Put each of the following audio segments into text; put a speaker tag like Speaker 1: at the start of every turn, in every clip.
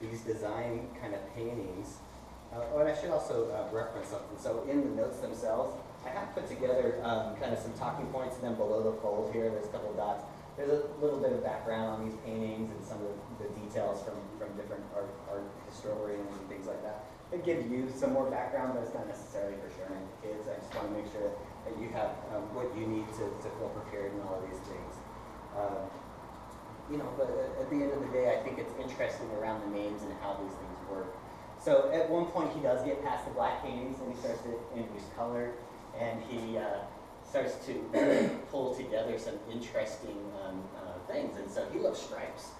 Speaker 1: these design kind of paintings. Oh, and I should also reference something. So in the notes themselves, I have put together kind of some talking points, and then below the fold here, there's a couple of dots. There's a little bit of background on these paintings and some of the details from different art historians and things like that. It gives you some more background, but it's not necessarily for sharing with kids. I just want to make sure that you have what you need to feel prepared in all of these things. You know, but at the end of the day, I think it's interesting around the names and how these things work. So at one point, he does get past the black paintings, and he starts to introduce color, and he starts to pull together some interesting things. And so he loves stripes.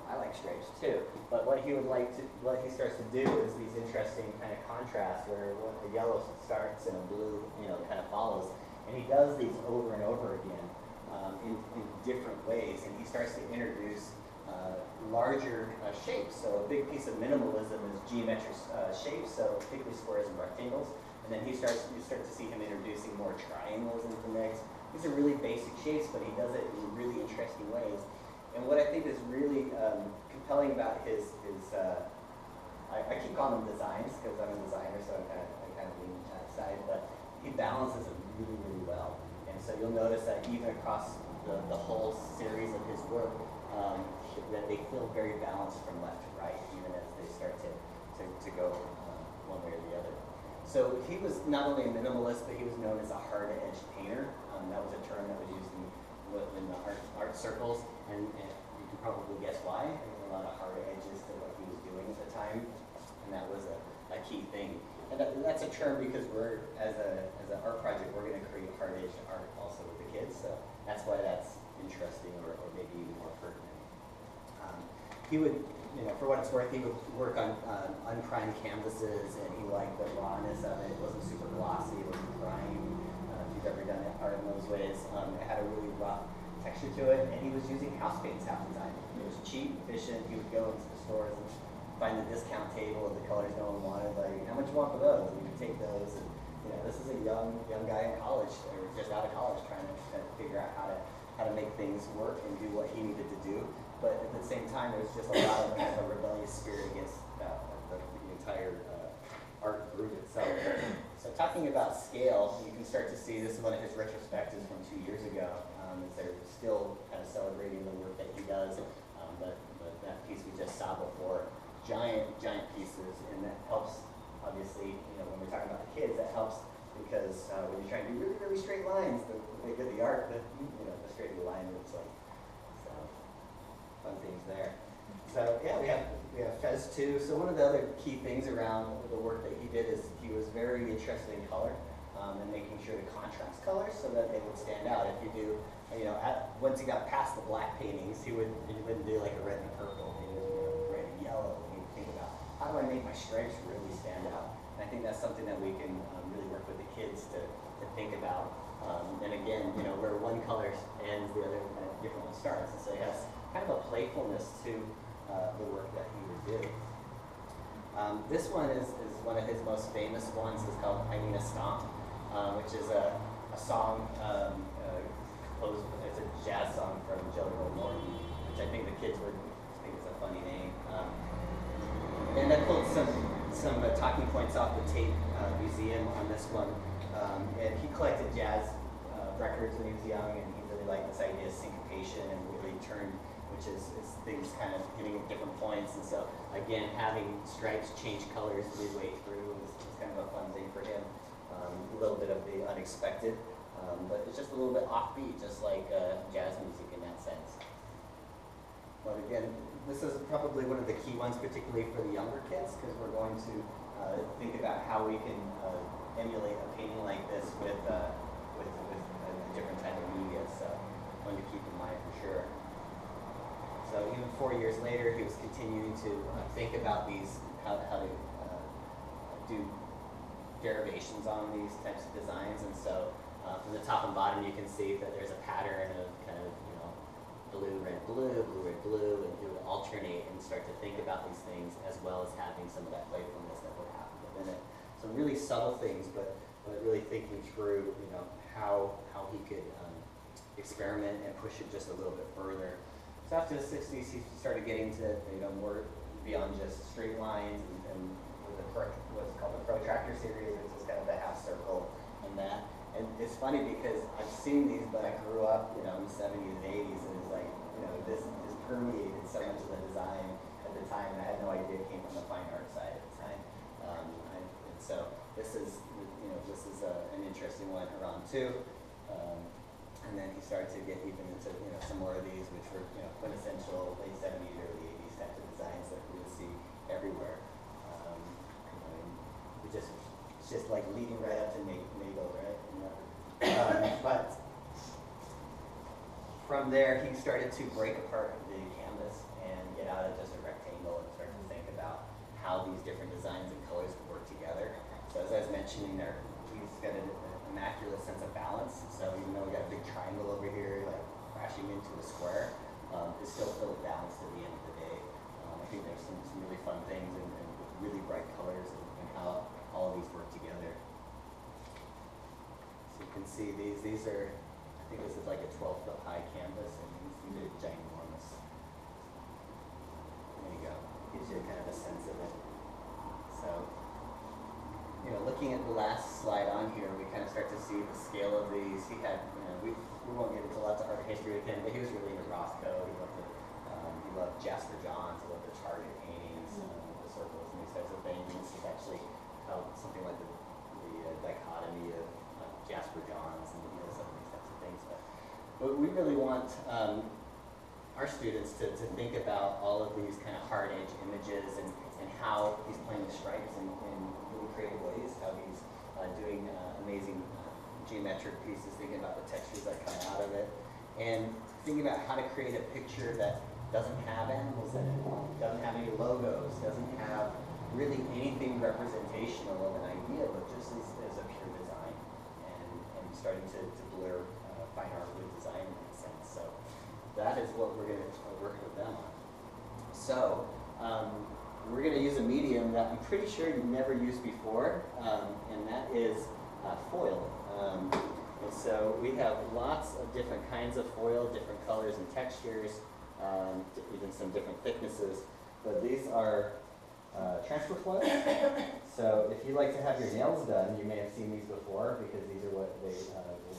Speaker 1: I like stripes too. But what he starts to do is these interesting kind of contrasts where a yellow starts and a blue, you know, kind of follows. And he does these over and over again in different ways. And he starts to introduce larger shapes. So a big piece of minimalism is geometric shapes, so particularly squares and rectangles. And then you start to see him introducing more triangles into the mix. These are really basic shapes, but he does it in really interesting ways. And what I think is really compelling about his I keep calling them designs because I'm a designer, so I kind of lean that side, but he balances them really, really well. And so you'll notice that even across the whole series of his work, that they feel very balanced from left to right, even as they start to go one way or the other. So he was not only a minimalist, but he was known as a hard-edged painter. That was a term that was used in the art circles, and you can probably guess why. There were a lot of hard edges to what he was doing at the time, and that was a key thing. And that's a term because we're, as an art project, we're going to create hard-edged art also with the kids, so that's why that's interesting or maybe even more pertinent. He would, you know, for what it's worth, he would work on unprimed canvases, and he liked the rawness of it. It wasn't super glossy, it wasn't grimy. If you've ever done art in those ways, it had a really rough texture to it, and he was using house paints half the time. It was cheap, efficient. He would go into the stores and find the discount table of the colors no one wanted. Like, how much you want for those? And you could take those. And you know, this is a young guy in college, or just out of college, trying to figure out how to make things work and do what he needed to do. But at the same time, there was just a lot of kind of a rebellious spirit against the entire art group itself. So talking about scale, you can start to see this is one of his retrospectives from 2 years ago. As they're still kind of celebrating the work that he does. But that piece we just saw before, giant pieces, and that helps. Obviously, you know, when we're talking about the kids, that helps because when you're trying to do really straight lines, the bigger the art, the straighter the line looks like. So fun things there. So yeah, we have Fez 2. So one of the other key things around the work that he did is he was very interested in color and making sure to contrast colors so that they would stand out. If you do, you know, once he got past the black paintings, he wouldn't do like a red and purple. He would, you know, red and yellow. And he'd think about how do I make my stripes really stand out. And I think that's something that we can really work with the kids to think about. And again, you know, where one color ends, the other different one starts. And so he has kind of a playfulness to the work that he would do. This one is one of his most famous ones. It's called I Need a Stomp, which is a song composed. It's a jazz song from Jelly Roll Morton, which I think the kids would think is a funny name. And I pulled some talking points off the Tate Museum on this one. And he collected jazz records when he was young, and he really liked this idea of syncopation and really turn, which is things kind of hitting at different points. And so again, having stripes change colors midway through was kind of a fun thing for him. A little bit of the unexpected, but it's just a little bit offbeat, just like jazz music in that sense. But again, this is probably one of the key ones, particularly for the younger kids, because we're going to think about how we can emulate a painting like this with a different type of media. So one to keep in mind for sure. So even 4 years later, he was continuing to think about these, how to do derivations on these types of designs. And so from the top and bottom, you can see that there's a pattern of kind of, you know, blue, red, blue, blue, red, blue, and he would alternate and start to think about these things as well as having some of that playfulness that would happen within it. So really subtle things, but really thinking through, you know, how he could experiment and push it just a little bit further. So after the 60s, he started getting to, you know, more beyond just straight lines and with what's called the protractor series, which is kind of the half circle and that. And it's funny because I've seen these, but I grew up, in the 70s and 80s, and it's like, this permeated so much of the design at the time, and I had no idea it came from the fine art side at the time. And so this is, an interesting one around too. And then he started to get even into, some more of these, which were, quintessential late 70s, early 80s types of designs that we would see everywhere. It's just like leading right up to Nagel, right? But from there, he started to break apart the canvas and get out of just a rectangle and start to think about how these different designs and colors could work together. So as I was mentioning there, he's got an immaculate sense of balance. So even though we got a big triangle over here, like crashing into a square, it's still balanced at the end of the day. I think there's some really fun things and really bright colors and how all of these work together. So you can see these are, I think this is like a 12-foot high canvas, and these are ginormous. There you go. Gives you kind of a sense of it. So, looking at the last slide on here, we kind of start to see the scale of these. He had, we won't get into lots of art history with him, but he was really into Roscoe. He loved Jasper Johns. He loved the target paintings, the circles, and these types of things. And this is actually something like the dichotomy of Jasper Johns and some of these types of things. But we really want our students to think about all of these kind of hard edge images and how he's playing with stripes in really creative ways, how he's doing amazing geometric pieces, thinking about the textures that come out of it, and thinking about how to create a picture that doesn't have animals in it, doesn't have any logos, doesn't have really anything representational of an idea, but just as a pure design, and starting to blur fine art with design in that sense. So that is what we're going to work with them on. So we're going to use a medium that I'm pretty sure you've never used before, and that is foil. And so we have lots of different kinds of foil, different colors and textures, even some different thicknesses. But these are transfer foil. So if you like to have your nails done, you may have seen these before because these are what they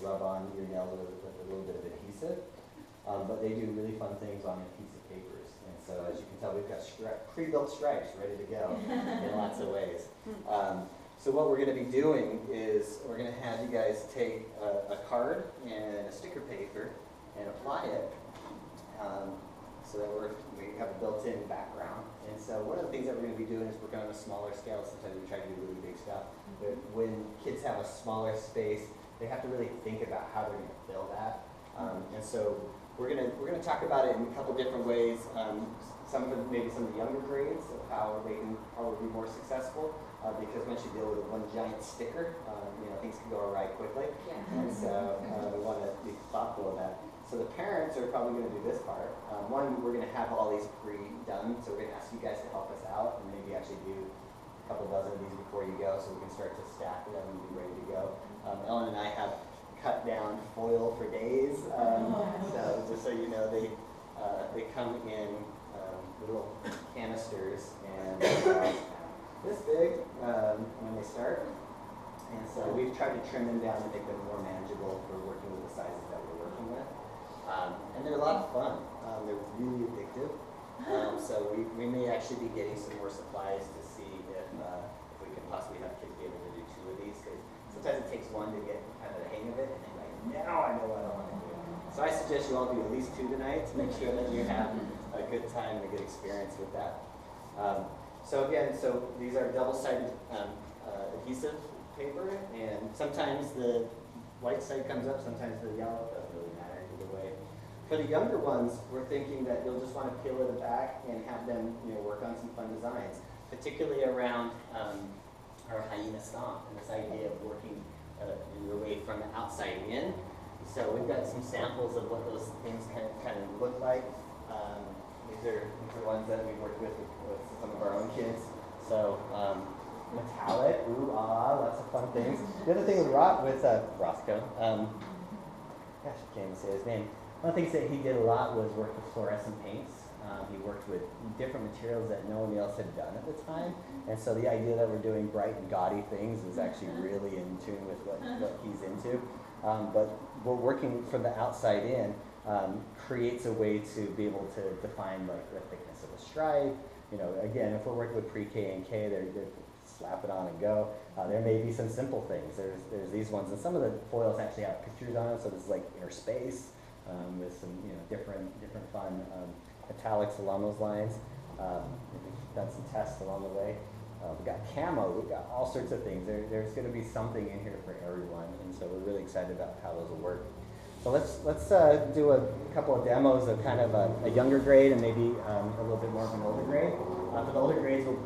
Speaker 1: will rub on your nails with a little bit of adhesive. But they do really fun things on a piece of papers. And so as you can tell, we've got pre-built stripes ready to go in lots of ways. So what we're going to be doing is we're going to have you guys take a card and a sticker paper and apply it so that we have a built-in background. And so one of the things that we're going to be doing is working on a smaller scale. Sometimes we try to do really big stuff. But when kids have a smaller space, they have to really think about how they're going to fill that. And so we're going to talk about it in a couple different ways. Maybe some of the younger grades of how they can probably be more successful. Because once you deal with one giant sticker, things can go awry quickly. Yeah. And so we want to be thoughtful of that. So the parents are probably going to do this part. One, we're going to have all these pre-done, so we're going to ask you guys to help us out and maybe actually do a couple dozen of these before you go so we can start to stack them and be ready to go. Ellen and I have cut down foil for days. So just so you know, they come in little canisters and this big when they start. And so we've tried to trim them down to make them more manageable for working with the sizes that we're working with. And they're a lot of fun. They're really addictive. So we may actually be getting some more supplies to see if we can possibly have kids be able to do 2 of these. Because sometimes it takes one to get kind of the hang of it, and then like, now I know what I want to do. So I suggest you all do at least 2 tonight to make sure that you have a good time and a good experience with that. So again, these are double-sided adhesive paper, and sometimes the white side comes up, sometimes the yellow. Doesn't really matter either way. For the younger ones, we're thinking that you'll just want to peel it back and have them, work on some fun designs, particularly around our hyena stomp and this idea of working your way from the outside in. So we've got some samples of what those things kind of look like. These are ones that we've worked with some of our own kids. So metallic, ooh, ah, lots of fun things. The other thing with Roscoe, gosh, I can't even say his name. One of the things that he did a lot was work with fluorescent paints. He worked with different materials that no one else had done at the time. And so the idea that we're doing bright and gaudy things is actually really in tune with what he's into. But we're working from the outside in, creates a way to be able to define like the thickness of a stripe. You know, again, if we're working with pre-K and K, they're slap it on and go. There may be some simple things. There's these ones, and some of the foils actually have pictures on them, so this is like inner space with some different fun italics along those lines. We've done some tests along the way. We've got camo. We've got all sorts of things. There's going to be something in here for everyone, and so we're really excited about how those will work. So let's do a couple of demos of kind of a younger grade and maybe a little bit more of an older grade. For the older grades, we'll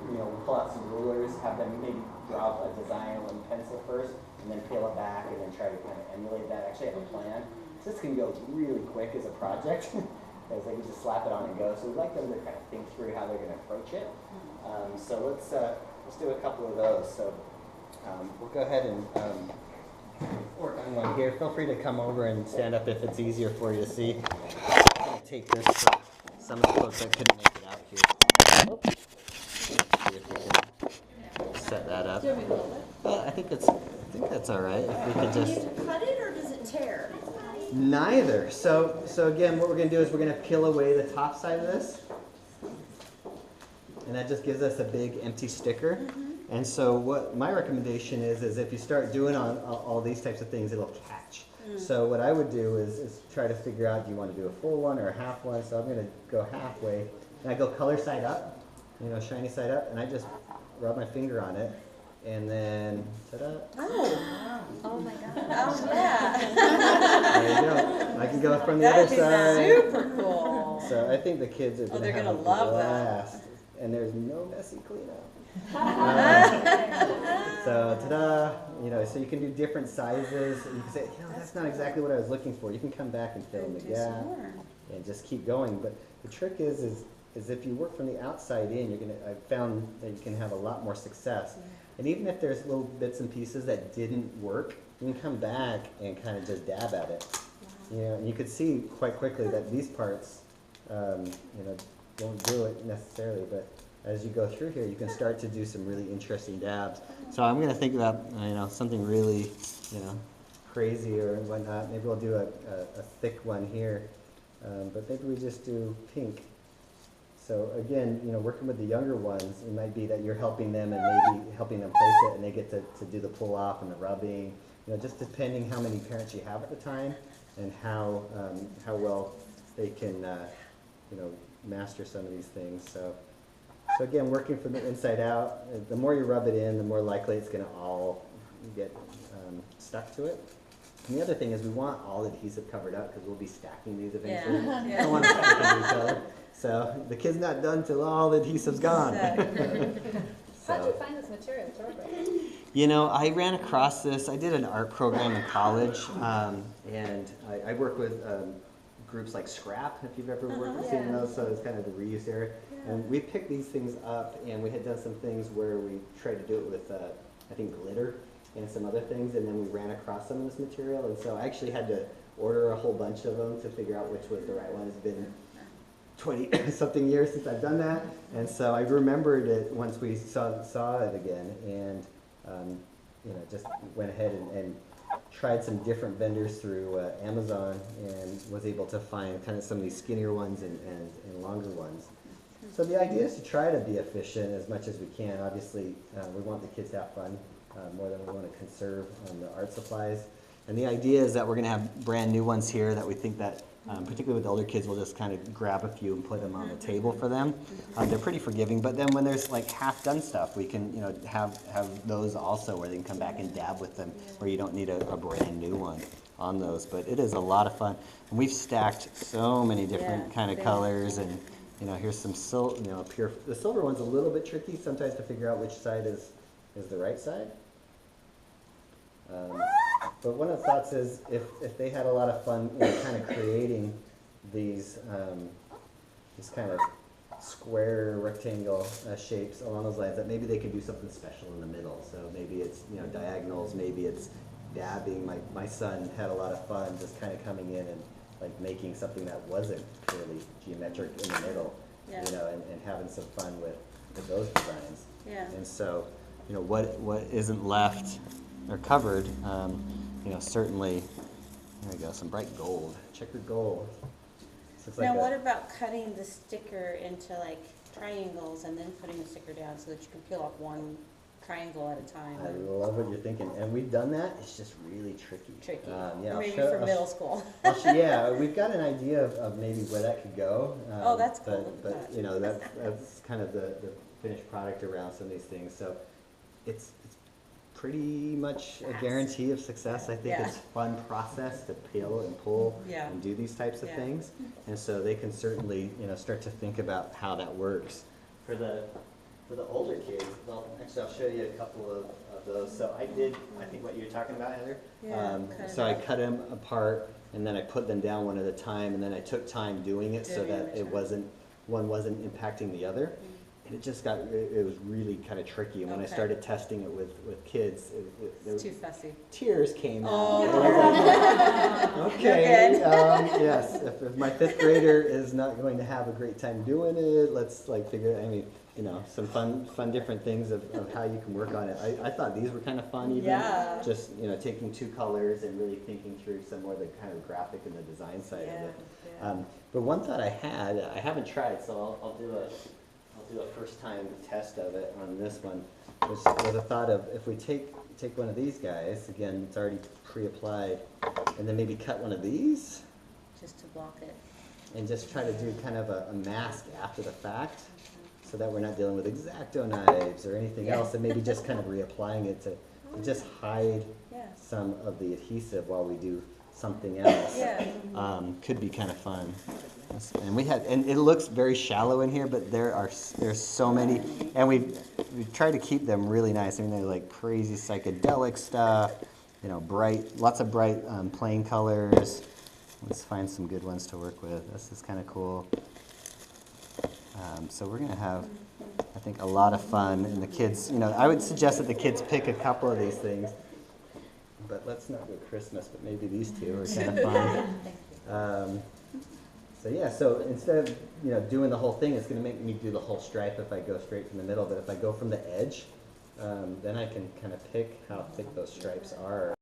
Speaker 1: pull out some rulers, have them maybe draw a design on pencil first, and then peel it back, and then try to kind of emulate that. Actually, have a plan. So this can go really quick as a project, as they can just slap it on and go. So we'd like them to kind of think through how they're going to approach it. So let's do a couple of those. So we'll go ahead and work on one here. Feel free to come over and stand up if it's easier for you to see. I'm going to take this for some of the folks that couldn't make it out here. Oops. See if we can set that up. I think that's all right. If we could just
Speaker 2: Do you cut it or does it tear?
Speaker 1: neither. So again, what we're going to do is we're going to peel away the top side of this, and that just gives us a big empty sticker. And so what my recommendation is if you start doing all these types of things, it'll catch. So what I would do is try to figure out, do you want to do a full one or a half one? So I'm going to go halfway, and I go color side up, shiny side up, and I just rub my finger on it, and then ta-da.
Speaker 2: Oh my God.
Speaker 3: Oh, yeah.
Speaker 1: There you go. I can go from the other
Speaker 3: That'd be
Speaker 1: side.
Speaker 3: super cool.
Speaker 1: So I think the kids are
Speaker 3: they're
Speaker 1: have
Speaker 3: gonna
Speaker 1: a
Speaker 3: love
Speaker 1: blast. And there's no messy cleanup. So ta-da! So you can do different sizes. You can say, that's not exactly what I was looking for. You can come back and fill in the gap and just keep going. But the trick is if you work from the outside in, I found that you can have a lot more success. And even if there's little bits and pieces that didn't work, you can come back and kind of just dab at it. And you could see quite quickly that these parts, don't do it necessarily, but as you go through here, you can start to do some really interesting dabs. So I'm going to think about, something really, crazy or whatnot. Maybe we'll do a thick one here, but maybe we just do pink. So again, working with the younger ones, it might be that you're helping them and maybe helping them place it, and they get to do the pull off and the rubbing. Just depending how many parents you have at the time and how well they can, master some of these things. So again, working from the inside out, the more you rub it in, the more likely it's going to all get stuck to it. And the other thing is we want all adhesive covered up because we'll be stacking these eventually.
Speaker 3: Yeah.
Speaker 1: Don't want to stick into each other. So the kid's not done till all the adhesive's gone.
Speaker 4: How did you find this material to work with?
Speaker 1: I ran across this. I did an art program in college, and I work with groups like Scrap, if you've ever worked with seeing those, so it's kind of the reuse area. And we picked these things up, and we had done some things where we tried to do it with, I think, glitter and some other things, and then we ran across some of this material, and so I actually had to order a whole bunch of them to figure out which was the right one. It's been 20-something years since I've done that, and so I remembered it once we saw it again, and just went ahead and tried some different vendors through Amazon and was able to find kind of some of these skinnier ones and longer ones. So the idea is to try to be efficient as much as we can. Obviously, we want the kids to have fun more than we want to conserve on the art supplies. And the idea is that we're going to have brand new ones here that we think that, particularly with the older kids, we'll just kind of grab a few and put them on the table for them. They're pretty forgiving, but then when there's like half done stuff, we can have those also where they can come back and dab with them, where you don't need a brand new one on those. But it is a lot of fun. And we've stacked so many different kind of colors, and here's some up here. The silver one's a little bit tricky sometimes to figure out which side is the right side. But one of the thoughts is if they had a lot of fun kind of creating these kind of square rectangle shapes along those lines, that maybe they could do something special in the middle. So maybe it's diagonals, maybe it's dabbing. My son had a lot of fun just kind of coming in and like making something that wasn't clearly geometric in the middle.
Speaker 3: Yeah.
Speaker 1: you know, and having some fun with those designs.
Speaker 3: Yeah.
Speaker 1: And so, you know, what isn't left or covered, you know, certainly, there we go, some bright gold, checkered gold. So it's
Speaker 3: Now,
Speaker 1: like
Speaker 3: what about cutting the sticker into like triangles and then putting the sticker down so that you can peel off one triangle at a time?
Speaker 1: I love what you're thinking, and we've done that. It's just really tricky.
Speaker 3: Tricky.
Speaker 1: Yeah,
Speaker 3: Or
Speaker 1: I'll
Speaker 3: maybe
Speaker 1: show-
Speaker 3: for
Speaker 1: I'll
Speaker 3: middle school.
Speaker 1: yeah, we've got an idea of maybe where that could go.
Speaker 3: Oh, that's cool.
Speaker 1: But you know, that's kind of the finished product around some of these things. So it's pretty much a guarantee of success. I think
Speaker 3: Yeah.
Speaker 1: it's a fun process to peel and pull
Speaker 3: Yeah.
Speaker 1: and do these types of
Speaker 3: Yeah.
Speaker 1: things. And so they can certainly, you know, start to think about how that works. For the older kids, actually I'll show you a couple of those. So I did, I think what you're talking about, Heather.
Speaker 3: Yeah, cut
Speaker 1: So
Speaker 3: it
Speaker 1: I
Speaker 3: up.
Speaker 1: cut them apart and then I put them down one at a time, and then I took time doing it so
Speaker 3: Doing
Speaker 1: that
Speaker 3: the
Speaker 1: it
Speaker 3: turn.
Speaker 1: wasn't, one wasn't impacting the other. And it just got, it was really kind of tricky. And when I
Speaker 3: Okay.
Speaker 1: started testing it with kids,
Speaker 3: It's too fussy.
Speaker 1: tears came
Speaker 3: Oh.
Speaker 1: out. And I was like, okay,
Speaker 3: You're good.
Speaker 1: yes, if my 5th grader is not going to have a great time doing it, let's like figure, I mean, you know, some fun different things of how you can work on it. I thought these were kind of fun even.
Speaker 3: Yeah.
Speaker 1: Just, you know, taking 2 colors and really thinking through some more of the kind of graphic and the design side
Speaker 3: Yeah,
Speaker 1: of it.
Speaker 3: yeah.
Speaker 1: But one thought I had, I haven't tried, so I'll do a first time test of it on this one, which was a thought of if we take one of these guys, again, it's already pre-applied, and then maybe cut one of these
Speaker 3: Just to block it.
Speaker 1: and just try to do kind of a mask after the fact, so that we're not dealing with X-Acto knives or anything
Speaker 3: Yeah.
Speaker 1: else, and maybe just kind of reapplying it to just hide
Speaker 3: Yeah.
Speaker 1: some of the adhesive while we do something else.
Speaker 3: Yeah.
Speaker 1: Could be kind of fun. And and it looks very shallow in here, but there's so many, and we've tried to keep them really nice. I mean, they're like crazy psychedelic stuff, you know, lots of bright plain colors. Let's find some good ones to work with. This is kind of cool. So we're gonna have, I think, a lot of fun, and the kids, you know, I would suggest that the kids pick a couple of these things. But let's not go Christmas, but maybe these two are kind of fun. So yeah, so instead of, you know, doing the whole thing, it's going to make me do the whole stripe if I go straight from the middle. But if I go from the edge, then I can kind of pick how thick those stripes are.